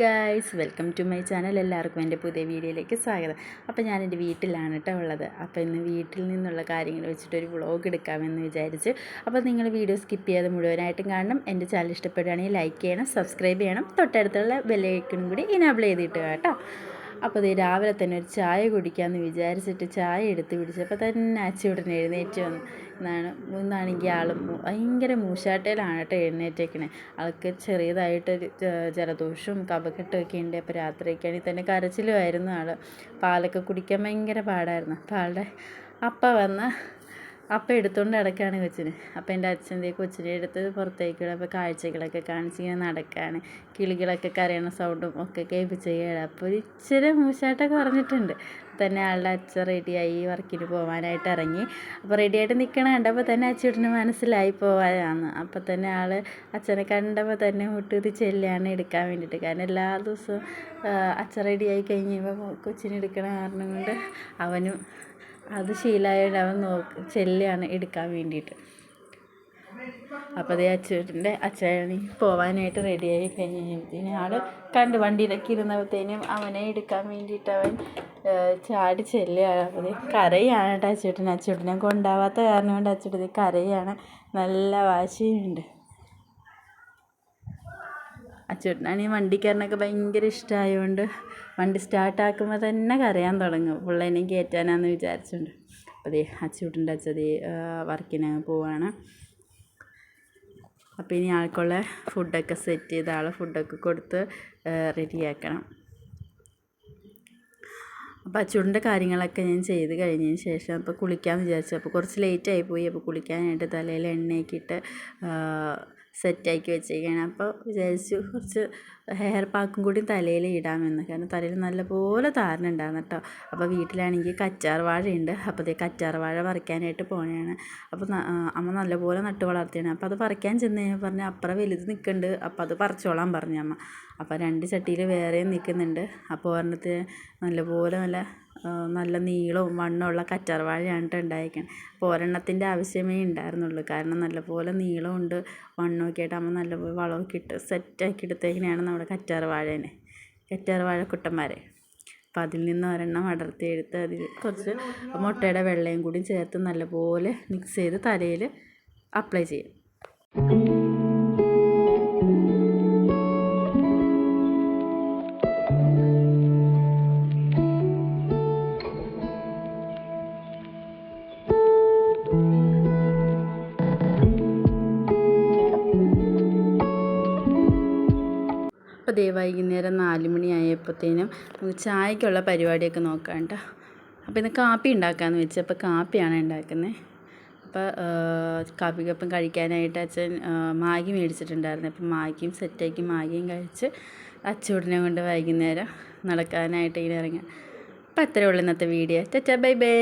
Guys, welcome to my channel. എല്ലാവർക്കും എൻ്റെ പുതിയ വീഡിയോയിലേക്ക് സ്വാഗതം. അപ്പോൾ ഞാൻ എൻ്റെ വീട്ടിലാണ് കേട്ടോ ഉള്ളത്. അപ്പോൾ ഇന്ന് വീട്ടിൽ നിന്നുള്ള കാര്യങ്ങൾ വെച്ചിട്ടൊരു വ്ളോഗ് എടുക്കാമെന്ന് വിചാരിച്ച്. അപ്പോൾ നിങ്ങൾ വീഡിയോ സ്കിപ്പ് ചെയ്യാതെ മുഴുവനായിട്ടും കാണണം. എൻ്റെ ചാനൽ ഇഷ്ടപ്പെടുകയാണെങ്കിൽ ലൈക്ക് ചെയ്യണം, സബ്സ്ക്രൈബ് ചെയ്യണം, തൊട്ടടുത്തുള്ള ബെല്ലൈക്കണും കൂടി ഇനേബിൾ ചെയ്തിട്ട് കേട്ടോ. അപ്പോൾ ഇത് രാവിലെ തന്നെ ഒരു ചായ കുടിക്കാമെന്ന് വിചാരിച്ചിട്ട് ചായ എടുത്ത് പിടിച്ചപ്പോൾ തന്നെ അച്ചുടനെ എഴുന്നേറ്റ് വന്നു. ഇന്നാണെങ്കിൽ ആൾ ഭയങ്കര മൂശാട്ടയിലാണ് കേട്ടോ എഴുന്നേറ്റേക്കണേ. ആൾക്ക് ചെറിയതായിട്ടൊരു ജലദോഷവും കഫക്കെട്ടുമൊക്കെ ഉണ്ട്. അപ്പോൾ രാത്രിയൊക്കെയാണെങ്കിൽ തന്നെ കരച്ചിലുമായിരുന്നു ആൾ. പാലൊക്കെ കുടിക്കാൻ ഭയങ്കര പാടായിരുന്നു. അപ്പോൾ ആളുടെ അപ്പം എടുത്തുകൊണ്ട് നടക്കുകയാണ് കൊച്ചിന്. അപ്പോൾ എൻ്റെ അച്ഛൻ്റെ കൊച്ചിനെ എടുത്ത് പുറത്തേക്ക് വിടും. അപ്പോൾ കാഴ്ചകളൊക്കെ കാണിച്ച് ഇങ്ങനെ നടക്കുകയാണ്. കിളികളൊക്കെ കരയണ സൗണ്ടും ഒക്കെ കേൾപ്പിച്ച് കേടാ. അപ്പോൾ ഒരു ഇച്ചിരി മൂശാട്ടൊക്കെ പറഞ്ഞിട്ടുണ്ട്. തന്നെ ആളുടെ അച്ഛൻ റെഡിയായി വർക്കിന് പോകാനായിട്ട് ഇറങ്ങി. അപ്പോൾ റെഡിയായിട്ട് നിൽക്കണ കണ്ടപ്പോൾ തന്നെ അച്ഛന് മനസ്സിലായി പോകാനാണ്. അപ്പോൾ തന്നെ ആൾ അച്ഛനെ കണ്ടപ്പോൾ തന്നെ മുട്ടുകുത്തി ചെല്ലുകയാണ് എടുക്കാൻ വേണ്ടിയിട്ട്. കാരണം എല്ലാ ദിവസവും അച്ഛൻ റെഡിയായി കഴിഞ്ഞപ്പോൾ കൊച്ചിനെ എടുക്കണ കാരണം കൊണ്ട് അവനും അത് ശീലമായിട്ട് അവൻ ചെല്ലുകയാണ് എടുക്കാൻ വേണ്ടിയിട്ട്. അപ്പോൾ അതേ അച്ഛൻ പോവാനായിട്ട് റെഡിയായി കഴിഞ്ഞപ്പോഴത്തേനും ആൾ കണ്ട് വണ്ടിയിലൊക്കെ ഇരുന്നപ്പോഴത്തേനും അവനെ എടുക്കാൻ വേണ്ടിയിട്ട് അവൻ ചാടി ചെല്ലുകയാണ്. അപ്പോൾ കരയാണ് കേട്ടോ അച്ചൂട്ടനെ കൊണ്ടാവാത്ത കാരണം കൊണ്ട് അച്ചൂട്ടൻ കരയാണ്. നല്ല വാശിയുണ്ട്. അച്ചൂട്ടനാണെങ്കിൽ വണ്ടിക്കാരനൊക്കെ ഭയങ്കര ഇഷ്ടമായതുകൊണ്ട് വണ്ടി സ്റ്റാർട്ടാക്കുമ്പോൾ തന്നെ കരയാൻ തുടങ്ങും. പിള്ളേനെ കയറ്റാനാന്ന് വിചാരിച്ചുകൊണ്ട്. അപ്പോൾ അതേ അച്ചൂട്ടൻ്റെ അച്ഛൻ വർക്കിന് പോവാണ്. അപ്പോൾ ഇനി ആൾക്കുള്ള ഫുഡൊക്കെ സെറ്റ് ചെയ്ത് ആൾ ഫുഡൊക്കെ കൊടുത്ത് റെഡിയാക്കണം. അപ്പോൾ അച്ചൂട്ടൻ്റെ കാര്യങ്ങളൊക്കെ ഞാൻ ചെയ്ത് കഴിഞ്ഞതിന് ശേഷം അപ്പോൾ കുളിക്കാമെന്ന് വിചാരിച്ചു. അപ്പോൾ കുറച്ച് ലേറ്റായി പോയി. അപ്പോൾ കുളിക്കാനായിട്ട് തലയിൽ എണ്ണയൊക്കെ ഇട്ട് സെറ്റാക്കി വെച്ചേക്കാണ്. അപ്പോൾ വിചാരിച്ചു കുറച്ച് ഹെയർ പാക്കും കൂടി തലയിൽ ഇടാമെന്ന്. കാരണം തലയിൽ നല്ലപോലെ താരനുണ്ടായിരുന്നു കേട്ടോ. അപ്പോൾ വീട്ടിലാണെങ്കിൽ കറ്റാർ വാഴയുണ്ട്. അപ്പോൾ അതേ കറ്റാർ വാഴ പറിക്കാനായിട്ട് പോകണതാണ്. അപ്പോൾ അമ്മ നല്ലപോലെ നട്ട് വളർത്തിയാണ്. അപ്പോൾ അത് പറിക്കാൻ ചെന്ന് കഴിഞ്ഞാൽ പറഞ്ഞ് അപ്പുറം വലുത് നിൽക്കുന്നുണ്ട്, അപ്പോൾ അത് പറിച്ചോളാൻ പറഞ്ഞു അമ്മ. അപ്പോൾ 2 ചട്ടിയിൽ വേറെയും നിൽക്കുന്നുണ്ട്. അപ്പോൾ ഒരെണ്ണത്തിന് നല്ലപോലെ നല്ല നീളവും വണ്ണമുള്ള കറ്റാർ വാഴയാണ് കേട്ടോ ഉണ്ടായിരിക്കണം. അപ്പോൾ ഒരെണ്ണത്തിൻ്റെ ആവശ്യമേ ഉണ്ടായിരുന്നുള്ളൂ. കാരണം നല്ലപോലെ നീളമുണ്ട് വണ്ണമൊക്കെ ആയിട്ട് അമ്മ നല്ലപോലെ വളമൊക്കെ ഇട്ട് സെറ്റാക്കി എടുത്തേക്കിനെയാണ് നമ്മുടെ കറ്റാർ വാഴക്കുട്ടന്മാരെ. അപ്പോൾ അതിൽ നിന്ന് ഒരെണ്ണം അടർത്തിയെടുത്ത് അതിൽ കുറച്ച് മുട്ടയുടെ വെള്ളയും കൂടി ചേർത്ത് നല്ലപോലെ മിക്സ് ചെയ്ത് തലയിൽ അപ്ലൈ ചെയ്യും. അപ്പോൾ വൈകുന്നേരം 4 മണിയായപ്പോഴത്തേനും ചായക്കുള്ള പരിപാടിയൊക്കെ നോക്കാം കേട്ടോ. അപ്പോൾ ഇന്ന് കാപ്പി ഉണ്ടാക്കാമെന്ന് വെച്ചാൽ അപ്പോൾ കാപ്പിയാണ് ഉണ്ടാക്കുന്നത്. അപ്പോൾ കാപ്പിക്കൊപ്പം കഴിക്കാനായിട്ട് അച്ഛൻ മാഗി മേടിച്ചിട്ടുണ്ടായിരുന്നു. അപ്പോൾ മാഗിയും സെറ്റാക്കി മാഗിയും കഴിച്ച് അച്ചൂടനെ കൊണ്ട് വൈകുന്നേരം നടക്കാനായിട്ട് ഇങ്ങനെ ഇറങ്ങാം. അപ്പോൾ അത്രയേ ഉള്ളൂ ഇന്നത്തെ വീഡിയോ. Tata, bye bye.